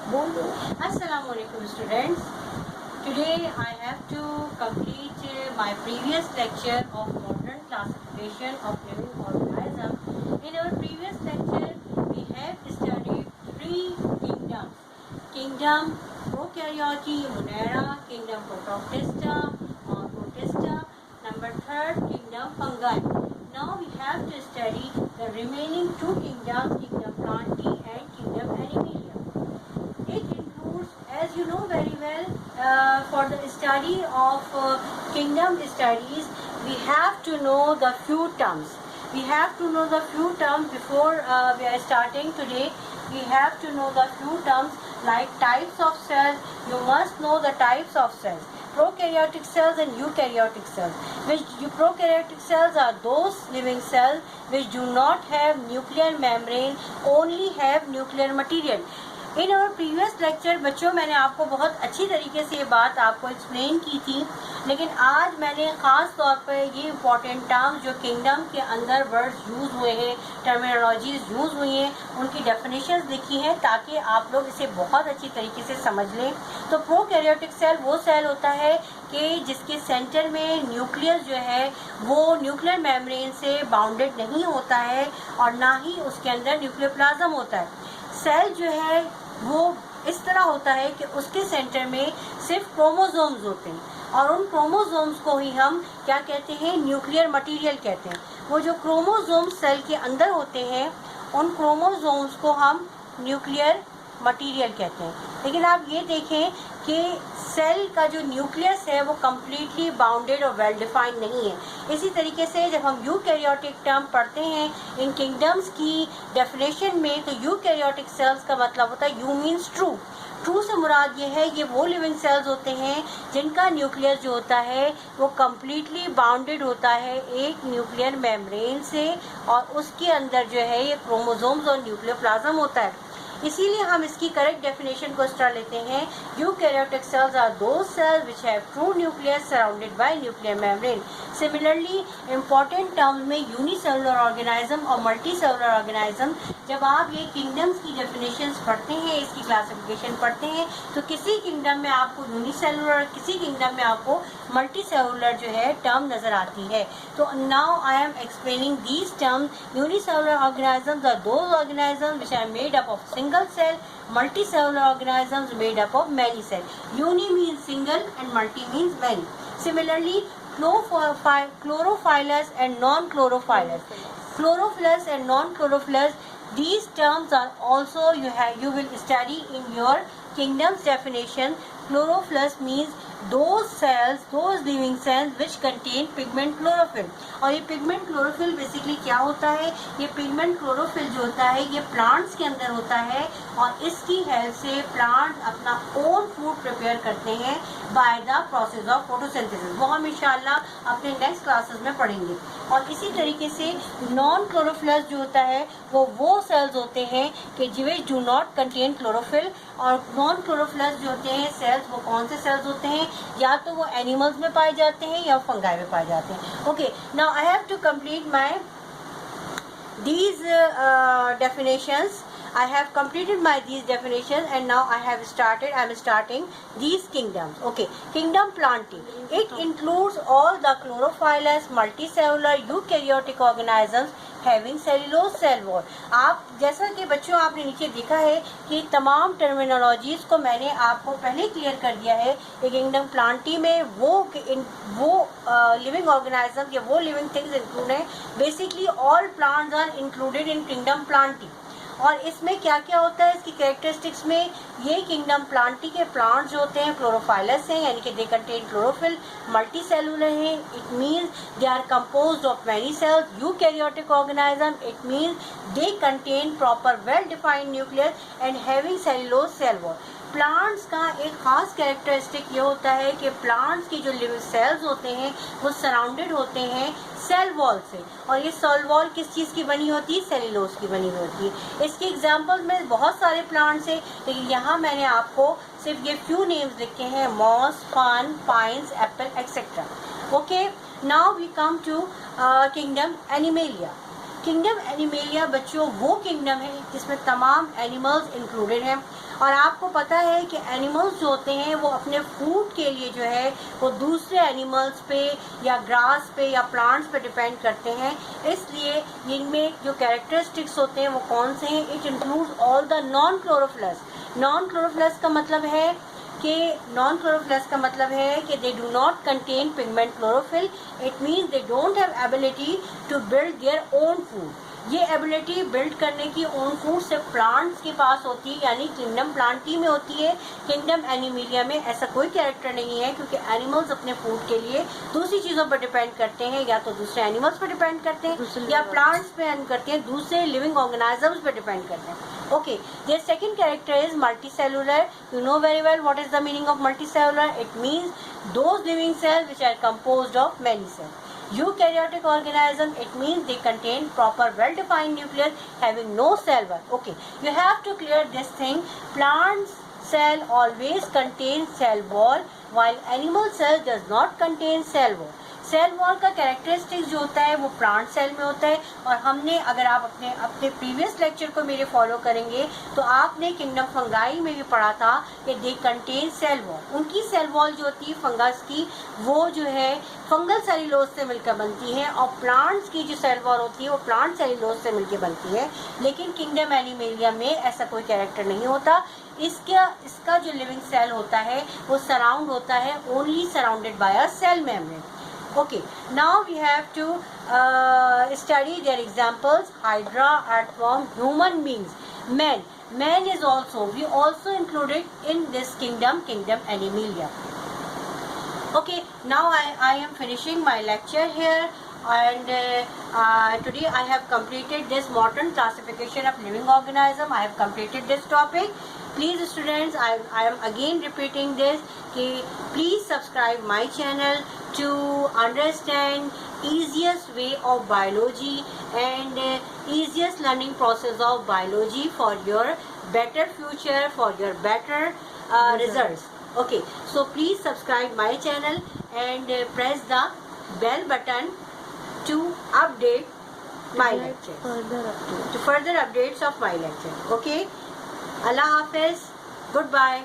Assalamu alaikum students. Today I have to complete my previous lecture of modern classification of living organisms. In our previous lecture we have studied three kingdoms. Kingdom Prokaryote, Monera, Kingdom Protista or Protista. Number third, Kingdom Fungi. Now we have to study the remaining two kingdoms, Kingdom Plantae and Kingdom Animalia. It includes, as you know very well, for the study of kingdom studies, we have to know the few terms. We have to know the few terms before we are starting today. We have to know the few terms like types of cells. You must know the types of cells. Prokaryotic cells and eukaryotic cells. Prokaryotic cells are those living cells which do not have nuclear membrane, only have nuclear material. इन और previous lecture बच्चों मैंने आपको बहुत अच्छी तरीके से ये बात आपको एक्सप्लेन की थी, लेकिन आज मैंने ख़ास तौर पर ये इम्पॉर्टेंट टर्म्स जो किंगडम के अंदर वर्ड्स यूज़ हुए हैं, टर्मिनोलॉजीज यूज़ हुई हैं, उनकी डेफिनेशंस लिखी हैं ताकि आप लोग इसे बहुत अच्छी तरीके से समझ लें। तो प्रोकैरियोटिक सेल वो सेल होता है कि जिसके सेंटर में न्यूक्लियस जो है वो न्यूक्लियर मेम्ब्रेन से बाउंडेड नहीं होता है और ना ही उसके अंदर न्यूक्लियोप्लाज्म होता है। सेल जो है वो इस तरह होता है कि उसके सेंटर में सिर्फ क्रोमोसोम्स होते हैं और उन क्रोमोसोम्स को ही हम क्या कहते हैं, न्यूक्लियर मटेरियल कहते हैं। वो जो क्रोमोसोम्स सेल के अंदर होते हैं उन क्रोमोसोम्स को हम न्यूक्लियर मटेरियल कहते हैं। लेकिन आप ये देखें कि सेल का जो न्यूक्लियस है वो कम्प्लीटली बाउंडेड और वेल डिफाइंड नहीं है। इसी तरीके से जब हम यूकैरियोटिक टर्म पढ़ते हैं इन किंगडम्स की डेफिनेशन में, तो यूकैरियोटिक सेल्स का मतलब होता है यू मीन्स ट्रू। ट्रू से मुराद ये है, ये वो लिविंग सेल्स होते हैं जिनका न्यूक्लियस जो होता है वो कम्प्लीटली बाउंडेड होता है एक न्यूक्लियर मेम्ब्रेन से और उसके अंदर जो है ये क्रोमोसोम्स और न्यूक्लियोप्लाज्म होता है। इसीलिए हम इसकी करेक्ट डेफिनेशन को इस तरह लेते हैं, eukaryotic cells are those cells which have true nucleus surrounded by nuclear membrane. Similarly important terms में यूनिसेलुलर ऑर्गेनिज्म और मल्टी सेलुलर ऑर्गेनिज्म, जब आप ये किंगडम्स की डेफिनेशंस पढ़ते हैं, इसकी क्लासिफिकेशन पढ़ते हैं, तो किसी किंगडम में आपको यूनिसेलुलर, किसी किंगडम में आपको मल्टी सेलुलर जो है टर्म नजर आती है। तो now I am explaining these terms. Unicellular organisms are those organisms which are made up of single cell. Multicellular organisms made up of many cells. Uni means single and multi means many. Similarly, chlorophyllous and non-chlorophyllous. Chlorophyllous and non-chlorophyllous, these terms are also you will study in your kingdom's definition. Chlorophyllous means those cells, those living cells which contain pigment chlorophyll. और ये pigment chlorophyll basically क्या होता है, ये pigment chlorophyll जो होता है ये प्लांट्स के अंदर होता है और इसकी हेल्प से प्लांट अपना ओन फूड प्रिपेयर करते हैं by the process of photosynthesis. वो हम इंशाल्लाह अपने नेक्स्ट क्लासेस में पढ़ेंगे। और इसी तरीके से नॉन क्लोरोफिलस जो होता है वो सेल्स होते हैं कि which do not contain chlorophyll. और नॉन क्लोरोफिलस जो होते हैं सेल्स, वो कौन से सेल्स होते हैं, या तो वो एनिमल्स में पाए जाते हैं या फंगाई में पाए जाते हैं। Okay, now I have to complete my these definitions. I have completed these definitions and now I am starting these kingdoms. Okay, kingdom Plantae. It includes all the chlorophyllous, multicellular, eukaryotic organisms having cellulose cell wall. आप जैसा कि बच्चों आपने नीचे देखा है कि तमाम टर्मिनोलॉजीज को मैंने आपको पहले क्लियर कर दिया है। ये किंगडम प्लांटी में वो लिविंग ऑर्गेनिज्म या वो लिविंग थिंग्स इंक्लूड है। Basically all plants are included in kingdom plantae. और इसमें क्या क्या होता है, इसकी कैरेक्टरिस्टिक्स में ये किंगडम प्लांटी के प्लांट्स जो होते हैं क्लोरोफाइलस हैं, यानी कि they contain chlorophyll, multi cellular हैं, it means they are composed of many cells. Eukaryotic organism, it means they contain proper well defined nucleus and having cellulose cell wall. Plants का एक खास कैरेक्टरिस्टिक ये होता है कि प्लांट्स की जो लिविंग सेल्स होते हैं वो सराउंडेड होते हैं सेल वॉल से, और ये सेल वॉल किस चीज़ की बनी होती है, सेलुलोज की बनी होती है। इसके एग्जांपल में बहुत सारे प्लांट्स हैं, लेकिन यहाँ मैंने आपको सिर्फ ये फ्यू नेम्स लिखे हैं, moss, fern, pines, apple etcetera. Okay, now we come to kingdom animalia. Kingdom animalia बच्चों वो किंगडम है जिसमें तमाम एनिमल्स इंक्लूडेड हैं। और आपको पता है कि एनिमल्स जो होते हैं वो अपने फूड के लिए जो है वो दूसरे एनिमल्स पे या ग्रास पे या प्लांट्स पे डिपेंड करते हैं। इसलिए इनमें जो कैरेक्टरिस्टिक्स होते हैं वो कौन से हैं? It includes all the non chlorophyllous. Non chlorophyllous का मतलब है कि they do not contain pigment chlorophyll. It means they don't have ability to build their own food. ये एबिलिटी बिल्ड करने की ओन फूड सिर्फ प्लांट्स के पास होती है, यानी किंगडम प्लांटी में होती है। किंगडम एनिमेलिया में ऐसा कोई कैरेक्टर नहीं है, क्योंकि एनिमल्स अपने फूड के लिए दूसरी चीज़ों पर डिपेंड करते हैं, या तो दूसरे एनिमल्स पर डिपेंड करते हैं या प्लांट्स पे डिपेंड करते हैं, दूसरे लिविंग ऑर्गेनिजम्स पर डिपेंड करते हैं। Okay, their second character is multicellular. You know very well what is the meaning of multicellular. It means those living cells which are composed of many cells. Eukaryotic organism, it means they contain proper well-defined nucleus having no cell wall. Okay, you have to clear this thing. Plants cell always contains cell wall, while animal cell does not contain cell wall. Cell wall का characteristics जो होता है वो plant cell में होता है। और हमने, अगर आप अपने प्रीवियस लेक्चर को मेरे फॉलो करेंगे तो आपने किंगडम फंगाई में भी पढ़ा था कि दे कंटेन सेल वॉल। उनकी सेल वॉल जो होती है फंगस की, वो जो है फंगल सेल्यूलोज से मिलकर बनती है, और प्लांट्स की जो सेल वॉल होती है वो प्लांट सेल्यूलोज से मिलकर बनती है। लेकिन किंगडम एनिमेलिया में ऐसा कोई कैरेक्टर नहीं होता। इसका जो लिविंग सेल होता है वो सराउंड होता है only surrounded by a cell membrane. Okay, now we have to study their examples: Hydra, earthworm, human beings, man. Man is also, we also included in this kingdom Animalia. Okay, now I am finishing my lecture here, and today I have completed this modern classification of living organism. I have completed this topic. Please students, I am again repeating this, please subscribe my channel to understand easiest way of biology and easiest learning process of biology for your better future, for your better results. Okay, so please subscribe my channel and press the bell button to update my lecture, to further updates of my lecture. Okay, Allah Hafiz, goodbye.